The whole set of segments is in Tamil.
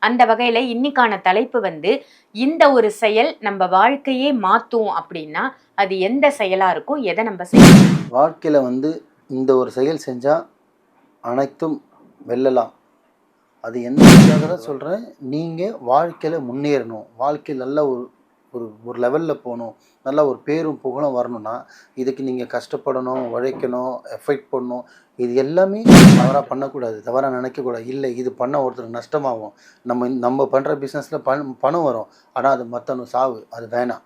அந்த வகையில இன்னைக்கான தலைப்பு வந்து இந்த ஒரு செயல் நம்ம வாழ்க்கையே மாத்தும் அப்படின்னா அது எந்த செயலா இருக்கும், எதை நம்ம செய்யணும்? வாழ்க்கையில வந்து இந்த ஒரு செயல் செஞ்சா அனைத்தும் வெல்லலாம். அது எந்தக்காக தான் சொல்கிறேன், நீங்கள் வாழ்க்கையில் முன்னேறணும், வாழ்க்கையில் நல்ல ஒரு ஒரு ஒரு லெவலில் போகணும், நல்ல ஒரு பேரும் புகழும் வரணும்னா இதுக்கு நீங்கள் கஷ்டப்படணும், உழைக்கணும், எஃபெக்ட் பண்ணணும். இது எல்லாமே தவறாக பண்ணக்கூடாது, தவறாக நினைக்கக்கூடாது. இல்லை இது பண்ண ஒருத்தருக்கு நஷ்டமாகும், நம்ம பண்ணுற பிஸ்னஸில் பணம் வரும், ஆனால் அது மற்றவனுக்கு சாவு, அது வேணாம்.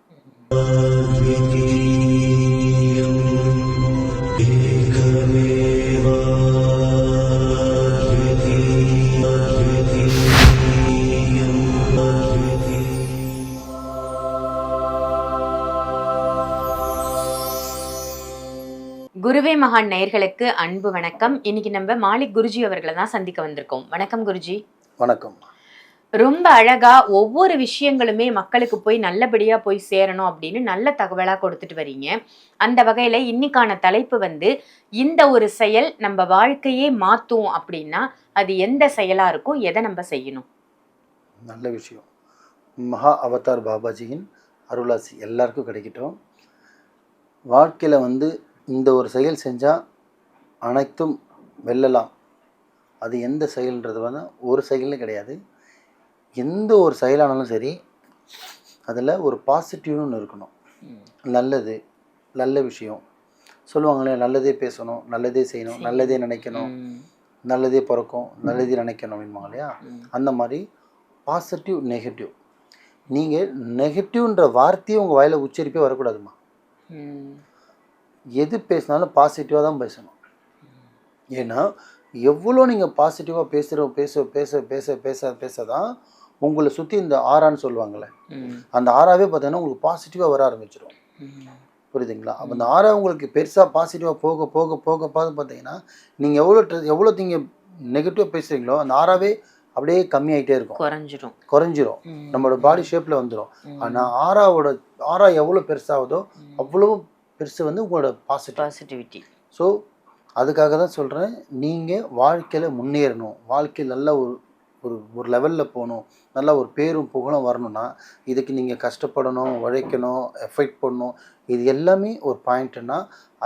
குருவே மகான் நேயர்களுக்கு அன்பு வணக்கம். இன்னைக்கு நம்ம மாலிக் குருஜி அவர்களை தான் சந்திக்க வந்திருக்கோம். வணக்கம் குருஜி. வணக்கம். ரொம்ப அழகா ஒவ்வொரு விஷயங்களுமே மக்களுக்கு போய் நல்லபடியா போய் சேரணும் அப்படின்னு நல்ல தகவலா கொடுத்துட்டு வரீங்க. அந்த வகையில இன்னைக்கான தலைப்பு வந்து இந்த ஒரு செயல் நம்ம வாழ்க்கையே மாத்தும் அப்படின்னா அது எந்த செயலா இருக்கும், எதை நம்ம செய்யணும்? நல்ல விஷயம். மகா அவதார் பாபாஜியின் அருளாசி எல்லாருக்கும் கிடைக்கட்டும். வாழ்க்கையில் வந்து இந்த ஒரு செயல் செஞ்சால் அனைத்தும் வெல்லலாம். அது எந்த செயல்ன்றது வந்து ஒரு செயலும் கிடையாது. எந்த ஒரு செயலானாலும் சரி அதில் ஒரு பாசிட்டிவ்னு ஒன்று இருக்கணும். நல்லது, நல்ல விஷயம் சொல்லுவாங்களே, நல்லதே பேசணும், நல்லதே செய்யணும், நல்லதே நினைக்கணும், நல்லதே பிறக்கும், நல்லதே நினைக்கணும் அப்படின்பாங்க இல்லையா? அந்த மாதிரி பாசிட்டிவ், நெகட்டிவ். நீங்கள் நெகட்டிவ்ன்ற வார்த்தையை உங்கள் வாயில் உச்சரிப்பே வரக்கூடாதுமா. எது பேசினாலும் பாசிட்டிவாக தான் பேசணும். ஏன்னா எவ்வளோ நீங்கள் பாசிட்டிவாக பேச தான் உங்களை சுற்றி இந்த ஆறான்னு சொல்லுவாங்களே, அந்த ஆறாவே பார்த்தீங்கன்னா உங்களுக்கு பாசிட்டிவாக வர ஆரம்பிச்சிடும். புரியுதுங்களா? அப்போ அந்த ஆறா உங்களுக்கு பெருசாக பாசிட்டிவாக போக போக போக பார்த்தீங்கன்னா நீங்கள் எவ்வளோ நீங்கள் நெகட்டிவாக பேசுகிறீங்களோ அந்த ஆறாவே அப்படியே கம்மியாகிட்டே இருக்கும், குறைஞ்சிரும், நம்மளோட பாடி ஷேப்பில் வந்துடும். ஆனால் ஆறா எவ்வளோ பெருசாகுதோ அவ்வளோ பெருசு வந்து உங்களோட பாசிட்டிவிட்டி. ஸோ அதுக்காக தான் சொல்கிறேன், நீங்கள் வாழ்க்கையில் முன்னேறணும், வாழ்க்கையில் நல்ல ஒரு லெவலில் போகணும், நல்ல ஒரு பேரும் புகழும் வரணும்னா இதுக்கு நீங்கள் கஷ்டப்படணும், உழைக்கணும், எஃபெக்ட் பண்ணணும். இது எல்லாமே ஒரு பாயிண்ட்டுன்னா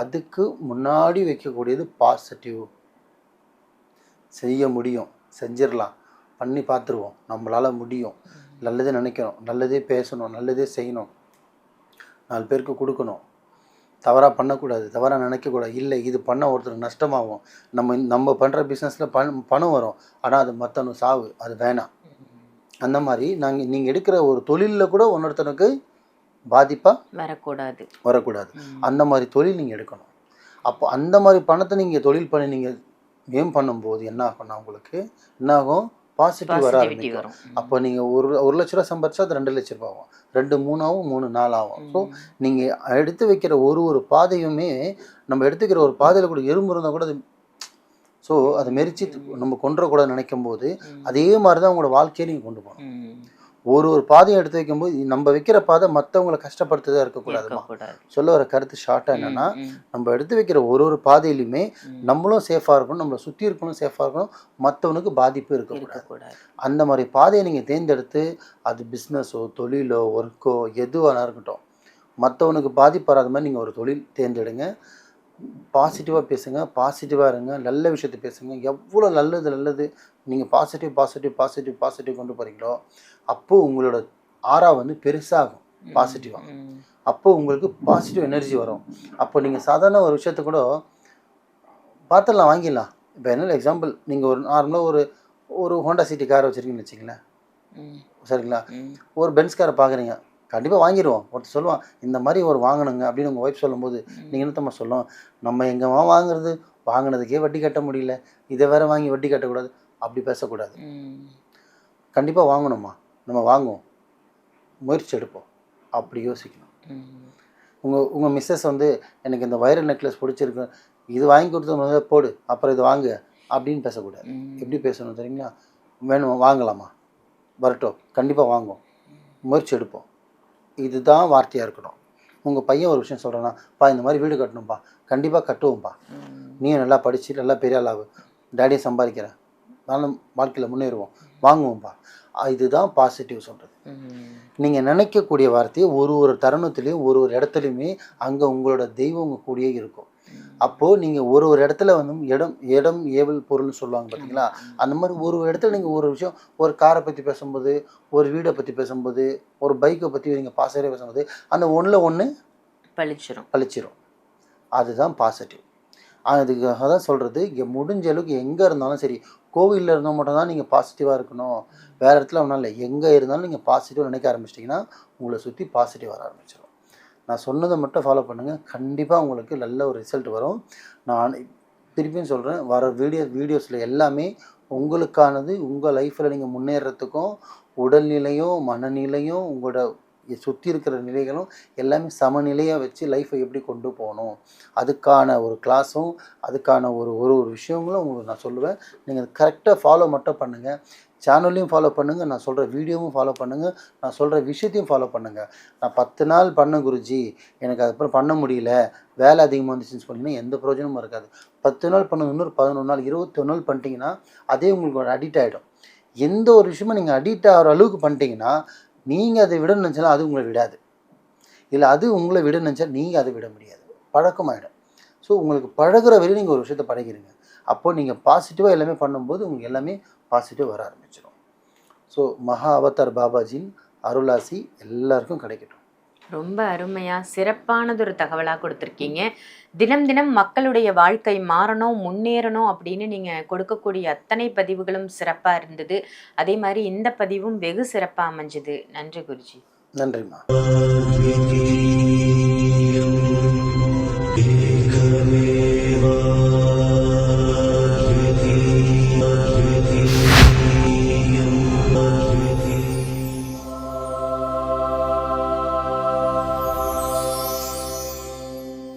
அதுக்கு முன்னாடி வைக்கக்கூடியது பாசிட்டிவ். செய்ய முடியும், செஞ்சிடலாம், பண்ணி பார்த்துருவோம், நம்மளால் முடியும், நல்லதே நினைக்கணும், நல்லதே பேசணும், நல்லதே செய்யணும், 4 பேருக்கு கொடுக்கணும், தவறாக பண்ணக்கூடாது, தவறாக நினைக்கக்கூடாது. இல்லை இது பண்ண ஒருத்தருக்கு நஷ்டமாகும், நம்ம பண்ணுற பிஸ்னஸில் பணம் வரும், ஆனால் அது மற்றவனுக்கு சாவு, அது வேணாம். அந்த மாதிரி நீங்கள் எடுக்கிற ஒரு தொழிலில் கூட இன்னொருத்தனுக்கு பாதிப்பாக வரக்கூடாது. அந்த மாதிரி தொழில் நீங்கள் எடுக்கணும். அப்போ அந்த மாதிரி பணத்தை நீங்கள் தொழில் பண்ணி நீங்கள் ஏம் பண்ணும்போது என்ன ஆகும்னா உங்களுக்கு என்ன ஆகும், பாசிட்டிவ் வர ஆரம்பிக்கும். அப்போ நீங்கள் ஒரு லட்ச ரூபா சம்பாரிச்சா அது 2 லட்ச ரூபா ஆகும், 2 3 ஆகும், 3 4 ஆகும். ஸோ நீங்கள் எடுத்து வைக்கிற ஒரு பாதையுமே, நம்ம எடுத்துக்கிற ஒரு பாதையில் கூட எறும்பு இருந்தால் கூட அது ஸோ அதை மெரிச்சு நம்ம கொண்டுறக்கூடாது நினைக்கும் போது அதே மாதிரி தான் உங்களோட வாழ்க்கையை நீங்கள் கொண்டு போகணும். ஒரு பாதையை எடுத்து வைக்கும்போது நம்ம வைக்கிற பாதை மற்றவங்களை கஷ்டப்படுத்ததாக இருக்கக்கூடாதுமா. சொல்ல வர கருத்து ஷார்ட்டாக என்னென்னா, நம்ம எடுத்து வைக்கிற ஒரு பாதையிலையுமே நம்மளும் சேஃபாக இருக்கணும், நம்மளை சுற்றி இருக்கணும் சேஃபாக இருக்கணும், மற்றவனுக்கு பாதிப்பு இருக்கக்கூடாது. அந்த மாதிரி பாதையை நீங்கள் தேர்ந்தெடுத்து அது பிஸ்னஸோ தொழிலோ ஒர்க்கோ எதுவாக இருக்கட்டும், மற்றவனுக்கு பாதிப்பு வராத மாதிரி நீங்கள் ஒரு தொழில் தேர்ந்தெடுங்க. பாசிட்டிவாக பேசுங்க, பாசிட்டிவாக இருங்க, நல்ல விஷயத்தை பேசுங்க. எவ்வளோ நல்லது நீங்கள் பாசிட்டிவ் கொண்டு போகிறீங்களோ அப்போது உங்களோட ஆறா வந்து பெருசாகும் பாசிட்டிவாக. அப்போது உங்களுக்கு பாசிட்டிவ் எனர்ஜி வரும். அப்போ நீங்கள் சாதாரண ஒரு விஷயத்த கூட பார்த்துடலாம், வாங்கிடலாம். இப்போ என்ன எக்ஸாம்பிள், நீங்கள் ஒரு நார்மலாக ஒரு ஹோண்டா சிட்டி காரை வச்சுருக்கீங்கன்னு வச்சிங்களேன், சரிங்களா? ஒரு பென்ஸ் காரை பார்க்குறீங்க, கண்டிப்பாக வாங்கிடுவோம். ஒருத்தர் சொல்லுவான் இந்த மாதிரி ஒரு வாங்கணுங்க அப்படின்னு உங்கள் ஒய்ஃப் சொல்லும்போது நீங்கள் என்னத்தம்மா சொல்லுவோம், நம்ம எங்கேம்மா வாங்கினதுக்கே வட்டி கட்ட முடியல, இதை வேறு வாங்கி வட்டி கட்டக்கூடாது, அப்படி பேசக்கூடாது. கண்டிப்பாக வாங்கணுமா, நம்ம வாங்குவோம், முயற்சி எடுப்போம், அப்படி யோசிக்கணும். உங்கள் மிஸ்ஸஸ் வந்து எனக்கு இந்த வைரல் நெக்லஸ் பிடிச்சிருக்கு, இது வாங்கி கொடுத்து முதல்ல போடு, அப்புறம் இது வாங்கு அப்படின்னு பேசக்கூடாது. எப்படி பேசணும் தெரியுங்களா? வேணும், வாங்கலாமா, வரட்டும், கண்டிப்பாக வாங்குவோம், முயற்சி எடுப்போம், இதுதான் வார்த்தையாக இருக்கணும். உங்கள் பையன் ஒரு விஷயம் சொல்கிறேன்னா, இந்த மாதிரி வீடு கட்டணும்ப்பா, கண்டிப்பாக கட்டுவோம்ப்பா, நீயும் நல்லா படித்து நல்லா பெரிய ஆளாகு, டேடியை சம்பாதிக்கிறேன், நானும் வாழ்க்கையில் முன்னேறுவோம், வாங்குவோம்ப்பா. இதுதான் பாசிட்டிவ் சொல்கிறது. நீங்கள் நினைக்கக்கூடிய வார்த்தையை ஒரு தருணத்துலேயும் ஒரு இடத்துலையுமே அங்கே உங்களோட தெய்வம் உங்கள் கூடயே இருக்கும். அப்போது நீங்கள் ஒரு இடத்துல வந்து இடம் ஏவல் பொருள்னு சொல்லுவாங்க பார்த்தீங்களா, அந்த மாதிரி ஒரு இடத்துல நீங்கள் ஒரு விஷயம், ஒரு காரை பற்றி பேசும்போது, ஒரு வீடை பற்றி பேசும்போது, ஒரு பைக்கை பற்றி நீங்கள் பாசிட்டிவாக பேசும்போது அந்த ஒன்று பழிச்சிரும். அதுதான் பாசிட்டிவ். அதுக்காக தான் சொல்கிறது, இங்கே முடிஞ்ச அளவுக்கு எங்கே இருந்தாலும் சரி, கோவிலில் இருந்தால் மட்டும்தான் நீங்கள் பாசிட்டிவாக இருக்கணும், வேறு இடத்துல ஒன்றும் இல்லை, எங்கே இருந்தாலும் நீங்கள் பாசிட்டிவ் நினைக்க ஆரம்பிச்சிட்டிங்கன்னா உங்களை சுற்றி பாசிட்டிவ் வர ஆரம்பிச்சிடும். நான் சொன்னதை மட்டும் ஃபாலோ பண்ணுங்கள், கண்டிப்பாக உங்களுக்கு நல்ல ஒரு ரிசல்ட் வரும். நான் திருப்பியும் சொல்கிறேன், வர வீடியோஸில் எல்லாமே உங்களுக்கானது. உங்கள் லைஃப்பில் நீங்கள் முன்னேறத்துக்கும் உடல்நிலையும் மனநிலையும் உங்களோட சுற்றி இருக்கிற நிலைகளும் எல்லாமே சமநிலையாக வச்சு லைஃப்பை எப்படி கொண்டு போகணும், அதுக்கான ஒரு கிளாஸும் அதுக்கான ஒரு விஷயங்களும் உங்களுக்கு நான் சொல்லுவேன். நீங்கள் கரெக்டாக ஃபாலோ மட்டும் பண்ணுங்கள். சேனல்லையும் ஃபாலோ பண்ணுங்கள், நான் சொல்கிற வீடியோவும் ஃபாலோ பண்ணுங்கள், நான் சொல்கிற விஷயத்தையும் ஃபாலோ பண்ணுங்கள். நான் 10 நாள் பண்ண குருஜி, எனக்கு அதுக்கப்புறம் பண்ண முடியல, வேலை அதிகமாக வந்துச்சுன்னு சொன்னீங்கன்னா எந்த பிரயோஜனமும் இருக்காது. 10 நாள் பண்ண இன்னொரு 11 நாள் 21 நாள் பண்ணிட்டீங்கன்னா அதே உங்களுக்கு ஒரு அடிக்ட் ஆகிடும். எந்த ஒரு விஷயமும் நீங்கள் அடிக்ட் ஆகிற அளவுக்கு பண்ணிட்டீங்கன்னா நீங்கள் அதை விட நினச்சாலும் அது உங்களை விடாது, இல்லை அது உங்களை விட நினச்சா நீங்கள் அதை விட முடியாது, பழக்கமாகிடும். ஸோ உங்களுக்கு பழகிற வரையும் நீங்கள் ஒரு விஷயத்தை பழகிறீங்க. அப்போது நீங்கள் பாசிட்டிவாக எல்லாமே பண்ணும்போது உங்களுக்கு எல்லாமே பாசிட்டிவ் வர ஆரம்பிச்சிடும். ஸோ மகா அவதார் பாபாஜியின் அருளாசி எல்லாருக்கும் கிடைக்கட்டும். ரொம்ப அருமையாக சிறப்பானதொரு தகவலாக கொடுத்துருக்கீங்க. தினம் தினம் மக்களுடைய வாழ்க்கை மாறணும், முன்னேறணும் அப்படின்னு நீங்கள் கொடுக்கக்கூடிய அத்தனை பதிவுகளும் சிறப்பாக இருந்தது. அதே மாதிரி இந்த பதிவும் வெகு சிறப்பாக அமைஞ்சுது. நன்றி குருஜி. நன்றிம்மா.